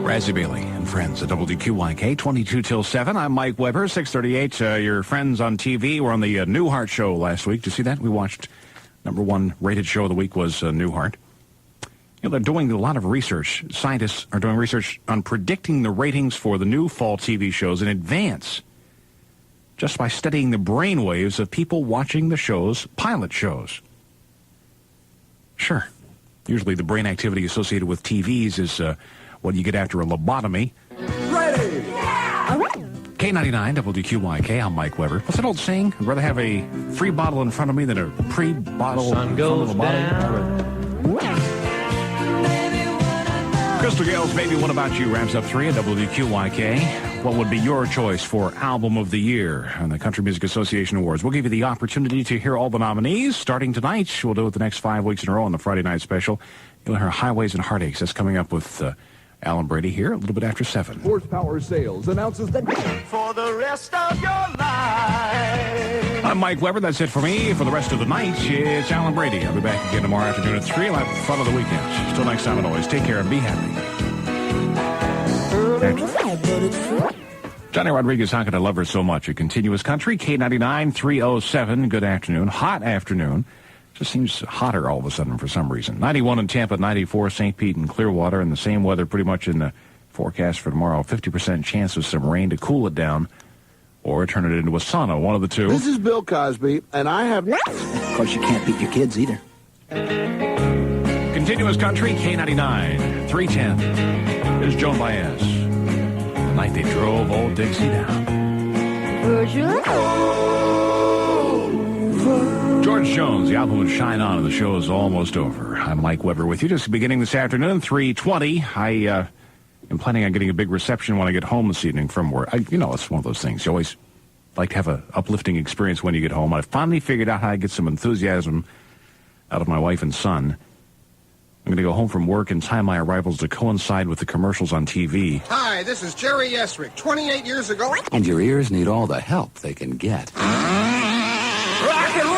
Speaker 1: Razzie Bailey and friends at WQYK, 22 till 7. I'm Mike Weber, 638. Your friends on TV were on the Newhart show last week. Did you see that? We watched #1 rated show of the week was Newhart. You know, they're doing a lot of research. Scientists are doing research on predicting the ratings for the new fall TV shows in advance, just by studying the brain waves of people watching the show's pilot shows. Sure. Usually the brain activity associated with TVs is what you get after a lobotomy.
Speaker 2: Ready?
Speaker 1: K99, WQYK, I'm Mike Weber. What's that old saying? I'd rather have a free bottle in front of me than a pre-bottle in front of the bottle. Crystal Gale's Baby, What About You wraps up 3 at WQYK. What would be your choice for Album of the Year on the Country Music Association Awards? We'll give you the opportunity to hear all the nominees starting tonight. We'll do it the next 5 weeks in a row on the Friday night special. You'll hear Highways and Heartaches. That's coming up with Alan Brady here a little bit after 7.
Speaker 17: Horsepower Sales announces that
Speaker 2: For the rest of your life.
Speaker 1: I'm Mike Weber. That's it for me. For the rest of the night, it's Alan Brady. I'll be back again tomorrow afternoon at 3. I'll have fun of the weekend. Till next time, and always take care and be happy. Johnny Rodriguez, How Could I Love Her So Much? A Continuous Country, K99, 307. Good afternoon. Hot afternoon. Just seems hotter all of a sudden for some reason. 91 in Tampa, 94 St. Pete and Clearwater, and the same weather pretty much in the forecast for tomorrow. 50% chance of some rain to cool it down or turn it into a sauna, one of the two.
Speaker 3: This is Bill Cosby, and I have...
Speaker 6: Of course, you can't beat your kids either.
Speaker 1: Continuous Country, K99, 310. Here's Joan Baez. The night they drove old Dixie down. George Jones, the album would Shine On, and the show is almost over. I'm Mike Weber with you. Just beginning this afternoon, 3:20. I am planning on getting a big reception when I get home this evening from work. It's one of those things. You always like to have an uplifting experience when you get home. I finally figured out how to get some enthusiasm out of my wife and son. I'm going to go home from work and time my arrivals to coincide with the commercials on TV.
Speaker 18: Hi, this is Jerry Esrick. 28 years ago...
Speaker 6: And your ears need all the help they can get.
Speaker 2: Rock and roll!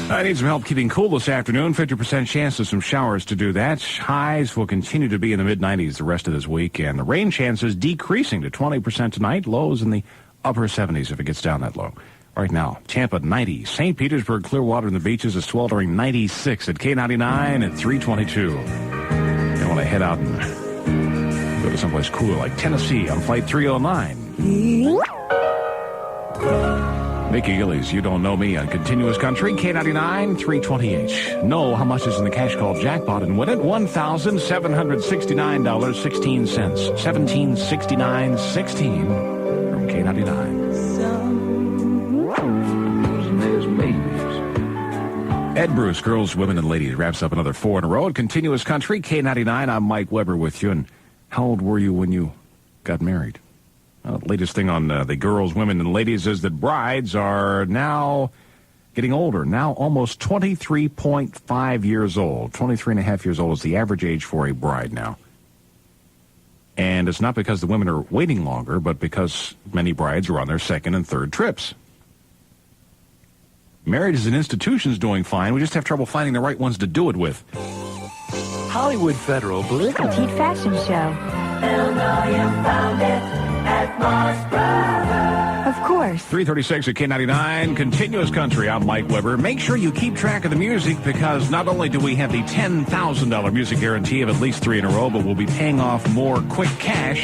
Speaker 1: I need some help keeping cool this afternoon. 50% chance of some showers to do that. Highs will continue to be in the mid-90s the rest of this week, and the rain chances decreasing to 20% tonight. Lows in the upper 70s if it gets down that low. Right now, Tampa 90, St. Petersburg, Clearwater, and the beaches is sweltering 96 at K99 at 322. And when I head out and go to someplace cooler like Tennessee on Flight 309. Mickey Gillies, You Don't Know Me on Continuous Country, K99, 320H. Know how much is in the cash call jackpot and win it? $1,769.16. $1769.16 from K99. Ed Bruce, Girls, Women, and Ladies, wraps up another 4 in a row at Continuous Country, K99. I'm Mike Weber with you. And how old were you when you got married? Latest thing on the Girls, Women, and Ladies is that brides are now getting older. Now almost 23.5 years old. 23 and a half years old is the average age for a bride now. And it's not because the women are waiting longer, but because many brides are on their second and third trips. Marriage as an institution is doing fine. We just have trouble finding the right ones to do it with.
Speaker 19: Hollywood Federal
Speaker 20: Petite fashion show.
Speaker 2: They'll know you found it at Moss Brothers.
Speaker 20: Of course.
Speaker 1: 336 at K99, Continuous Country. I'm Mike Weber. Make sure you keep track of the music because not only do we have the $10,000 music guarantee of at least 3 in a row, but we'll be paying off more quick cash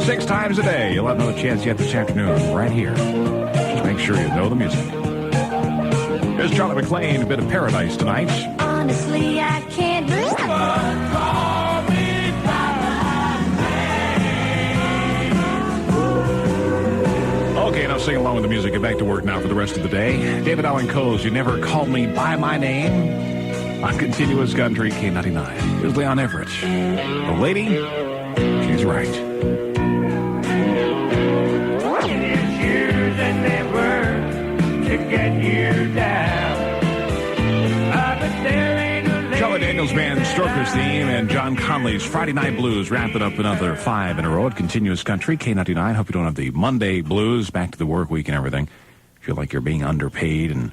Speaker 1: 6 times a day. You'll have another chance yet this afternoon right here. Just make sure you know the music. Here's Charlie McClain, a bit of Paradise tonight.
Speaker 2: Honestly, I can't do it.
Speaker 1: Okay, now sing along with the music. Get back to work now for the rest of the day. David Allen Coe's You Never Called Me By My Name on Continuous Country, K99. Here's Leon Everett. The lady, she's right.
Speaker 2: It's years and never to get you down. But there ain't no
Speaker 1: Charlie Daniels Band, Stroker's Theme, and John Conley's Friday Night Blues wrapping up another 5 in a row at Continuous Country, K99. Hope you don't have the Monday blues, back to the work week and everything. Feel like you're being underpaid and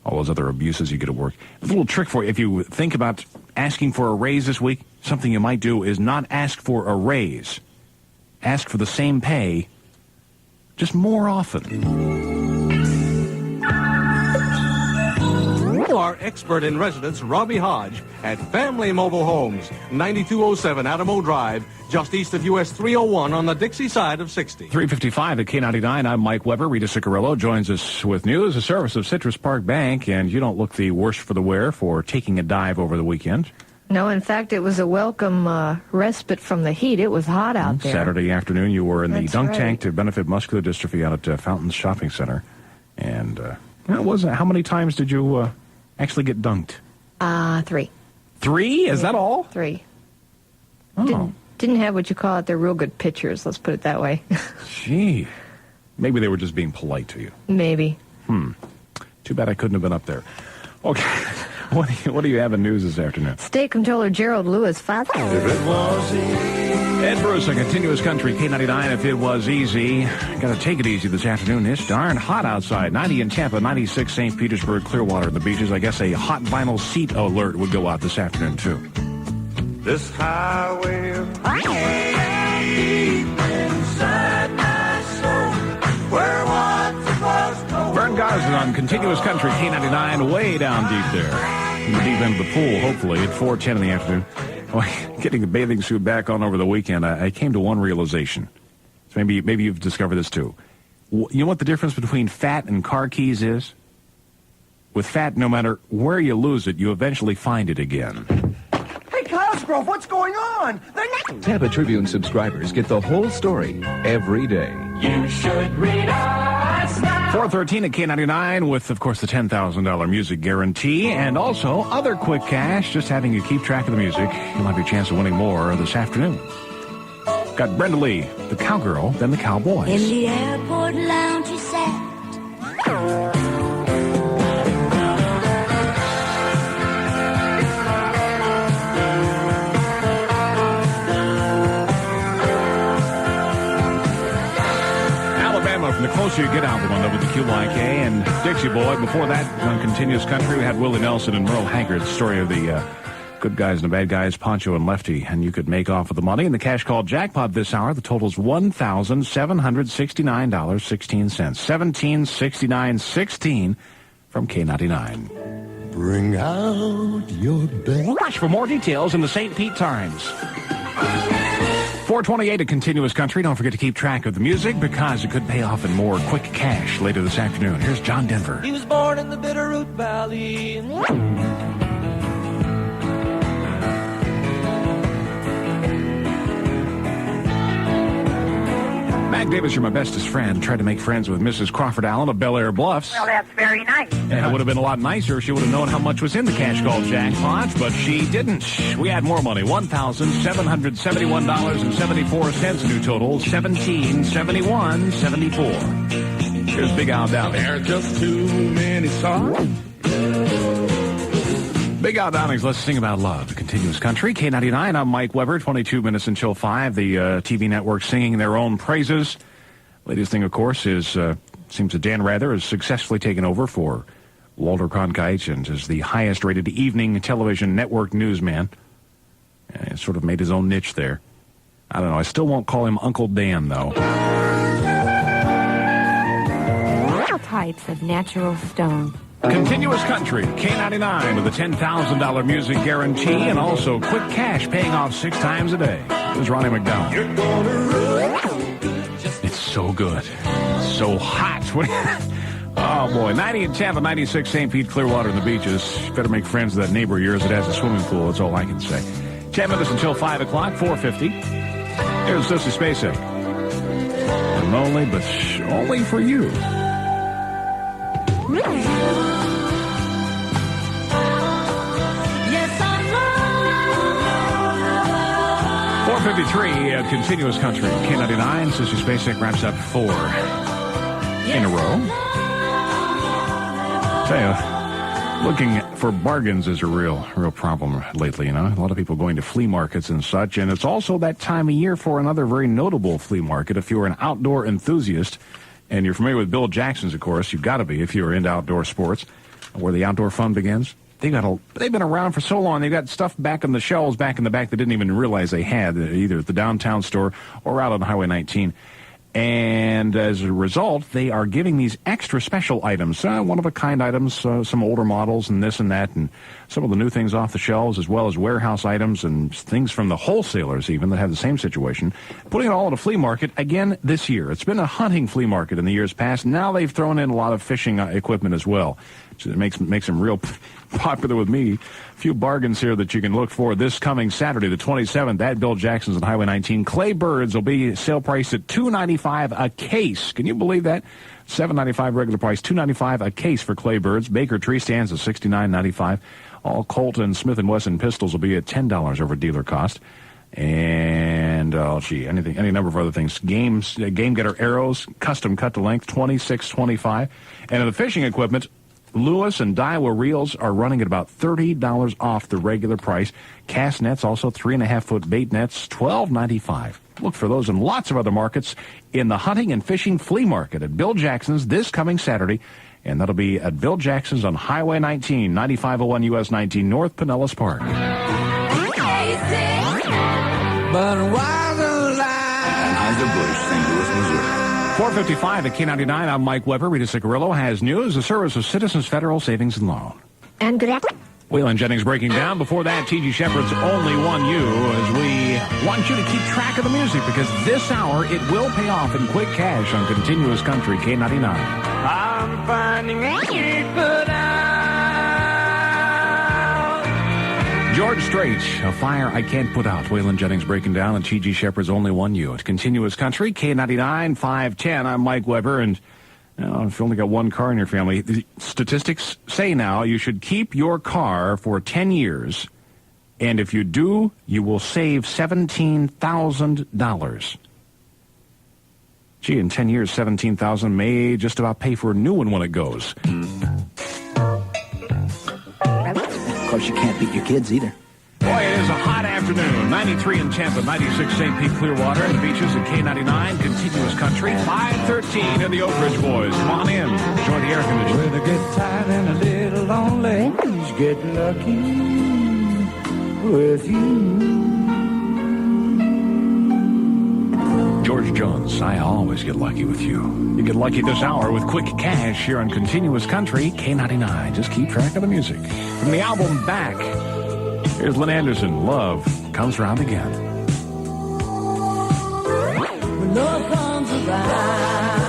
Speaker 1: all those other abuses you get at work. A little trick for you. If you think about asking for a raise this week, something you might do is not ask for a raise. Ask for the same pay, just more often.
Speaker 13: Our expert in residence, Robbie Hodge, at Family Mobile Homes, 9207 Adamo Drive, just east of US 301 on the Dixie side of 60.
Speaker 1: 3:55 at K99. I'm Mike Weber. Rita Ciccarello joins us with news, a service of Citrus Park Bank, and you don't look the worse for the wear for taking a dive over the weekend.
Speaker 4: No, in fact, it was a welcome respite from the heat. It was hot out there.
Speaker 1: Saturday afternoon, you were in the dunk
Speaker 4: right.
Speaker 1: tank to benefit muscular dystrophy out at Fountains Shopping Center. And how many times did you actually get dunked?
Speaker 4: 3.
Speaker 1: 3? Is that all?
Speaker 4: 3.
Speaker 1: Oh.
Speaker 4: Didn't have what you call it. They're real good pitchers. Let's put it that way.
Speaker 1: Gee. Maybe they were just being polite to you.
Speaker 4: Maybe.
Speaker 1: Too bad I couldn't have been up there. Okay. What do you have in news this afternoon?
Speaker 4: State Comptroller Gerald Lewis filed.
Speaker 1: Ed Bruce on Continuous Country, K99. If it was easy, got to take it easy this afternoon. It's darn hot outside. 90 in Tampa, 96 St. Petersburg, Clearwater, and the beaches. I guess a hot vinyl seat alert would go out this afternoon, too.
Speaker 2: This highway of deep inside my soul, where once it was cold.
Speaker 1: Vern Gosden on Continuous Country, K99, way down deep there. In the deep end of the pool, hopefully, at 4:10 in the afternoon. Well, getting the bathing suit back on over the weekend, I came to one realization. So maybe you've discovered this too. You know what the difference between fat and car keys is? With fat, no matter where you lose it, you eventually find it again.
Speaker 18: Hey, Cosgrove, what's going on? They're not...
Speaker 17: Tampa Tribune subscribers get the whole story every day.
Speaker 2: You should read us now.
Speaker 1: 4:13 at K99 with, of course, the $10,000 music guarantee and also other quick cash. Just having you keep track of the music. You'll have your chance of winning more this afternoon. Got Brenda Lee, the cowgirl, then the cowboys.
Speaker 2: In the airport lounge you sat.
Speaker 1: From the Closer You Get album on WQYK and Dixie Boy. Before that, on Continuous Country, we had Willie Nelson and Merle Haggard's story of the good guys and the bad guys, Poncho and Lefty, and you could make off with the money. And the cash call jackpot this hour, the total's $1,769.16. $1769.16 from K99.
Speaker 2: Bring out your best.
Speaker 1: Watch for more details in the St. Pete Times. 428 at Continuous Country. Don't forget to keep track of the music because it could pay off in more quick cash later this afternoon. Here's John Denver.
Speaker 2: He was born in the Bitterroot Valley.
Speaker 1: Mac Davis, you're my bestest friend. Tried to make friends with Mrs. Crawford Allen of Bel Air Bluffs.
Speaker 21: Well, that's very nice.
Speaker 1: And it would have been a lot nicer if she would have known how much was in the cash call jackpot, but she didn't. We had more money, $1,771.74. New total, $1,771.74. Here's Big Al Downing.
Speaker 2: There are just too many songs.
Speaker 1: Big Al Downing's Let's Sing About Love. Continuous Country, K99. I'm Mike Weber, 22 minutes until 5. The TV network singing their own praises. Latest thing, of course, is seems that Dan Rather has successfully taken over for Walter Cronkite and is the highest-rated evening television network newsman. And sort of made his own niche there. I don't know. I still won't call him Uncle Dan, though.
Speaker 20: All types of natural stone.
Speaker 1: Continuous Country, K99 with a $10,000 music guarantee and also quick cash paying off 6 times a day. This is Ronnie McDonald. It's so good. So hot. Oh, boy. 90 in Tampa, 96 St. Pete, Clearwater, and the beaches. Better make friends with that neighbor of yours that has a swimming pool. That's all I can say. 10 minutes until 5 o'clock, 4:50. Here's Sissy Spacek. I'm lonely, but only for you. 4:53 at Continuous Country, K99. Sissy Spacek wraps up 4 in a row. Tell you, looking for bargains is a real problem lately, you know. A lot of people going to flea markets and such, and it's also that time of year for another very notable flea market. If you're an outdoor enthusiast, and you're familiar with Bill Jackson's, of course, you've got to be if you're into outdoor sports, where the outdoor fun begins. They've been around for so long. They've got stuff back on the shelves back in the back they didn't even realize they had, either at the downtown store or out on Highway 19. And as a result, they are giving these extra special items, one-of-a-kind items, some older models and this and that, and some of the new things off the shelves, as well as warehouse items and things from the wholesalers even that have the same situation, putting it all in a flea market again this year. It's been a hunting flea market in the years past. Now they've thrown in a lot of fishing equipment as well. So it makes them real popular with me. A few bargains here that you can look for this coming Saturday, the 27th, at Bill Jackson's on Highway 19. Clay birds will be sale priced at $2.95 a case. Can you believe that? $7.95 regular price, $2.95 a case for clay birds. Baker tree stands at $69.95. All Colt and Smith & Wesson pistols will be at $10 over dealer cost. And, any number of other things. Game Getter arrows, custom cut to length, $26.25. And in the fishing equipment, Lewis and Daiwa reels are running at about $30 off the regular price. Cast nets, also 3.5-foot bait nets, $12.95. Look for those and lots of other markets in the hunting and fishing flea market at Bill Jackson's this coming Saturday. And that'll be at Bill Jackson's on Highway 19, 9501 US 19 North Pinellas Park.
Speaker 6: Anheuser-Busch, St. Louis, Missouri.
Speaker 1: 4:55 at K99. I'm Mike Weber. Rita Cicarillo has news. The service of Citizens Federal Savings and Loan.
Speaker 4: And good afternoon.
Speaker 1: Waylon Jennings breaking down. Before that, T.G. Shepherd's Only One You, as we want you to keep track of the music because this hour it will pay off in quick cash on Continuous Country K99.
Speaker 2: I'm finding it, but
Speaker 1: George Strait, A Fire I Can't Put Out. Waylon Jennings breaking down, and T.G. Shepherd's Only One You. It's Continuous Country, K99, 510. I'm Mike Weber, and if you only got one car in your family, the statistics say now you should keep your car for 10 years, and if you do, you will save $17,000. Gee, in 10 years, $17,000 may just about pay for a new one when it goes.
Speaker 6: Of course, you can't beat your kids either.
Speaker 1: Boy, it is a hot afternoon. 93 in Tampa, 96 St. Pete, Clearwater, and the beaches at K99, Continuous Country, 513 in the Oak Ridge Boys. Come on in. Enjoy the air conditioning.
Speaker 2: when I get tired and a little lonely, just get lucky with you.
Speaker 1: George Jones, I always get lucky with you. You get lucky this hour with quick cash here on Continuous Country, K99. Just keep track of the music. From the album Back, here's Lynn Anderson, Love Comes Round Again.
Speaker 2: when love comes around.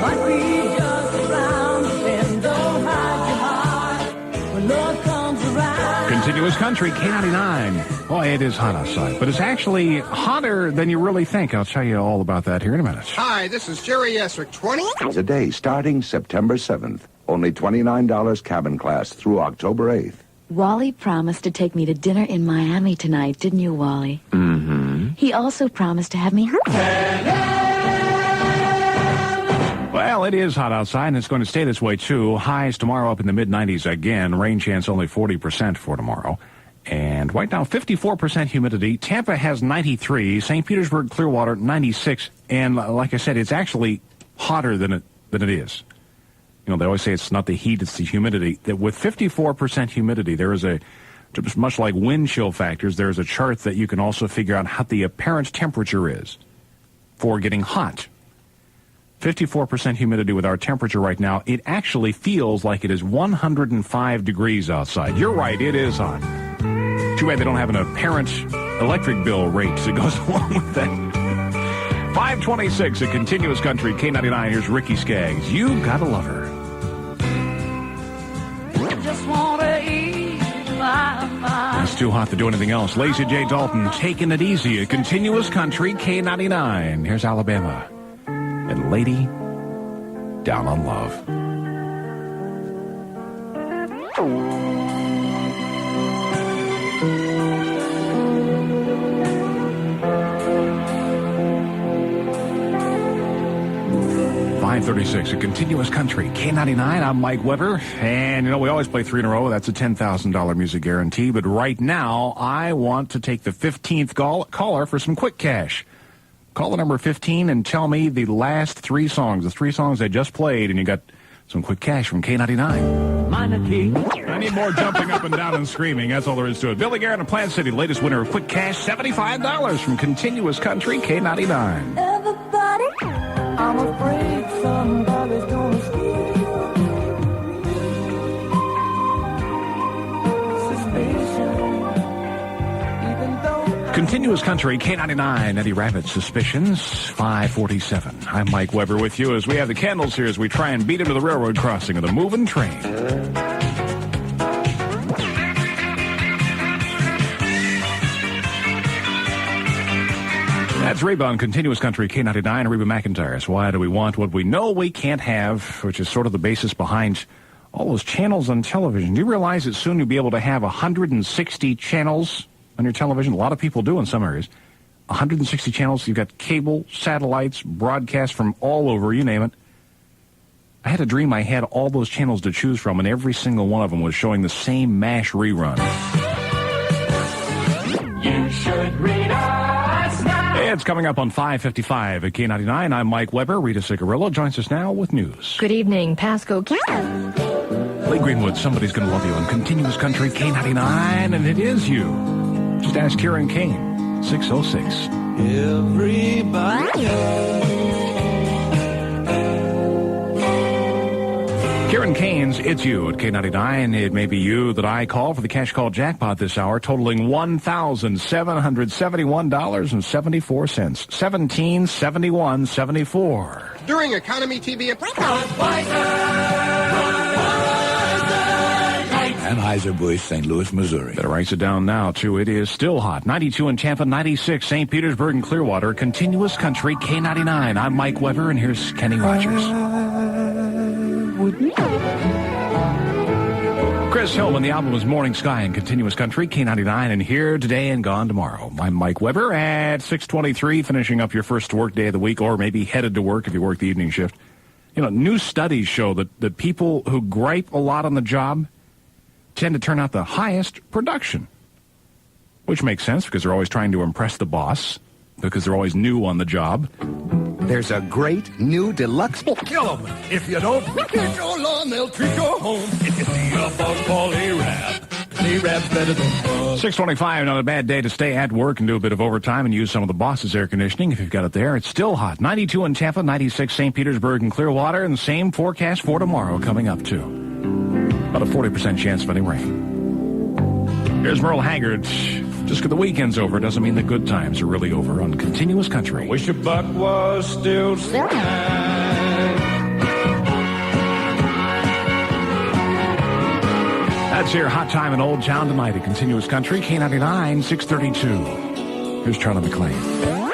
Speaker 2: Might be just around, and don't hide your heart when love comes around.
Speaker 1: Continuous country, K99. Boy, it is hot outside, but it's actually hotter than you really think. I'll tell you all about that here in a minute.
Speaker 21: Hi, this is Jerry Esrick, 20.
Speaker 22: Today, starting September 7th, only $29 cabin class through October 8th.
Speaker 20: Wally promised to take me to dinner in Miami tonight, didn't you, Wally?
Speaker 22: Mm-hmm.
Speaker 20: He also promised to have me...
Speaker 1: Well, it is hot outside, and it's going to stay this way, too. Highs tomorrow up in the mid-90s again. Rain chance only 40% for tomorrow. And right now, 54% humidity. Tampa has 93. St. Petersburg, Clearwater, 96. And like I said, it's actually hotter than it is. You know, they always say it's not the heat, it's the humidity. That with 54% humidity, there is just much like wind chill factors, there's a chart that you can also figure out how the apparent temperature is for getting hot. 54% humidity with our temperature right now, it actually feels like it is 105 degrees outside. You're right, it is hot. Too bad they don't have an apparent electric bill rate that goes along with that. 526, a continuous country, K99. Here's Ricky Skaggs. You gotta love her.
Speaker 2: Just wanna ease my mind.
Speaker 1: It's too hot to do anything else. Lazy J. Dalton, taking it easy, a continuous country, K99. Here's Alabama. And Lady, Down on Love. 536, a continuous country, K99. I'm Mike Weber, and you know we always play 3 in a row. That's a $10,000 music guarantee. But right now, I want to take the 15th caller for some quick cash. Call the number 15 and tell me the last 3 songs, the 3 songs I just played, and you got some quick cash from K99. I need more jumping up and down and screaming. That's all there is to it. Billy Garrett of Plant City, latest winner of quick cash, $75 from continuous country, K99.
Speaker 2: Everybody, I'm afraid somebody's gonna steal suspicion. Even though
Speaker 1: Continuous country, K99, Eddie Rabbit, Suspicions, 547. I'm Mike Weber with you as we have the candles here as we try and beat him to the railroad crossing of the moving train. That's Reba on Continuous Country, K99, Reba McEntire's Why Do We Want What We Know We Can't Have, which is sort of the basis behind all those channels on television. Do you realize that soon you'll be able to have 160 channels on your television? A lot of people do in some areas. 160 channels. You've got cable, satellites, broadcasts from all over, you name it. I had a dream I had all those channels to choose from, and every single one of them was showing the same MASH rerun.
Speaker 2: you should read us now.
Speaker 1: It's coming up on 5:55 at K99. I'm Mike Weber. Rita Cigarillo joins us now with news.
Speaker 4: Good evening, Pasco.
Speaker 1: Lee Greenwood, somebody's going to love you on Continuous Country, K99, and it is you. Just ask Kieran Kane, 606.
Speaker 2: Everybody.
Speaker 1: Kieran Kane's It's You at K99. It may be you that I call for the cash call jackpot this hour, totaling $1,771.74. $1,771.74.
Speaker 21: During Economy TV...
Speaker 6: Anheuser-Busch, St. Louis, Missouri.
Speaker 1: Better write it down now, too. It is still hot. 92 in Tampa, 96 St. Petersburg and Clearwater. Continuous country, K99. I'm Mike Weber, and here's Kenny Rogers. Chris Hillman, the album is Morning Sky and Continuous Country, K99, and Here Today and Gone Tomorrow. I'm Mike Weber at 6:23, finishing up your first work day of the week, or maybe headed to work if you work the evening shift. You know, new studies show that people who gripe a lot on the job tend to turn out the highest production, which makes sense because they're always trying to impress the boss, because they're always new on the job.
Speaker 23: There's a great new deluxe...
Speaker 2: Kill 'em. If you don't get your lawn, they'll treat your home. If you see a boss, call A-Rab. A-Rab's better than fun.
Speaker 1: 6:25, not a bad day to stay at work and do a bit of overtime and use some of the boss's air conditioning if you've got it there. It's still hot. 92 in Tampa, 96 St. Petersburg and Clearwater, and the same forecast for tomorrow coming up, too. About a 40% chance of any rain. Here's Merle Haggard, Just because the weekend's over doesn't mean the good times are really over on Continuous Country.
Speaker 2: Wish a buck was still
Speaker 1: That's your hot time in Old Town tonight at Continuous Country, K99, 632. Here's Charlie McClain.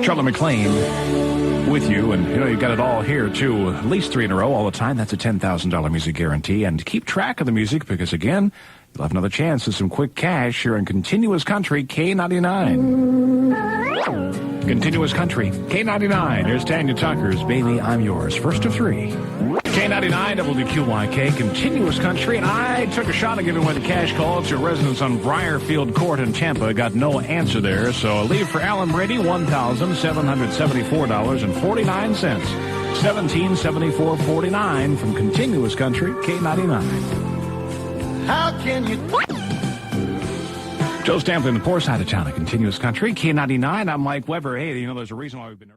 Speaker 1: Charlie McClain with you, and you know you've got it all here too. At least 3 in a row all the time. That's a $10,000 music guarantee. And keep track of the music because again, you'll have another chance at some quick cash here in Continuous Country, K99. Continuous Country, K99. Here's Tanya Tucker's Baby, I'm Yours. First of 3. K99, WQYK, Continuous Country, and I took a shot at giving away the cash call to residents on Briarfield Court in Tampa. Got no answer there, so leave for Alan Brady, $1,774.49. $1,774.49 from Continuous Country, K99.
Speaker 2: How can you...
Speaker 1: Joe Stampley in the poor side of town of Continuous Country, K99. I'm Mike Weber. Hey, you know, there's a reason why we've been...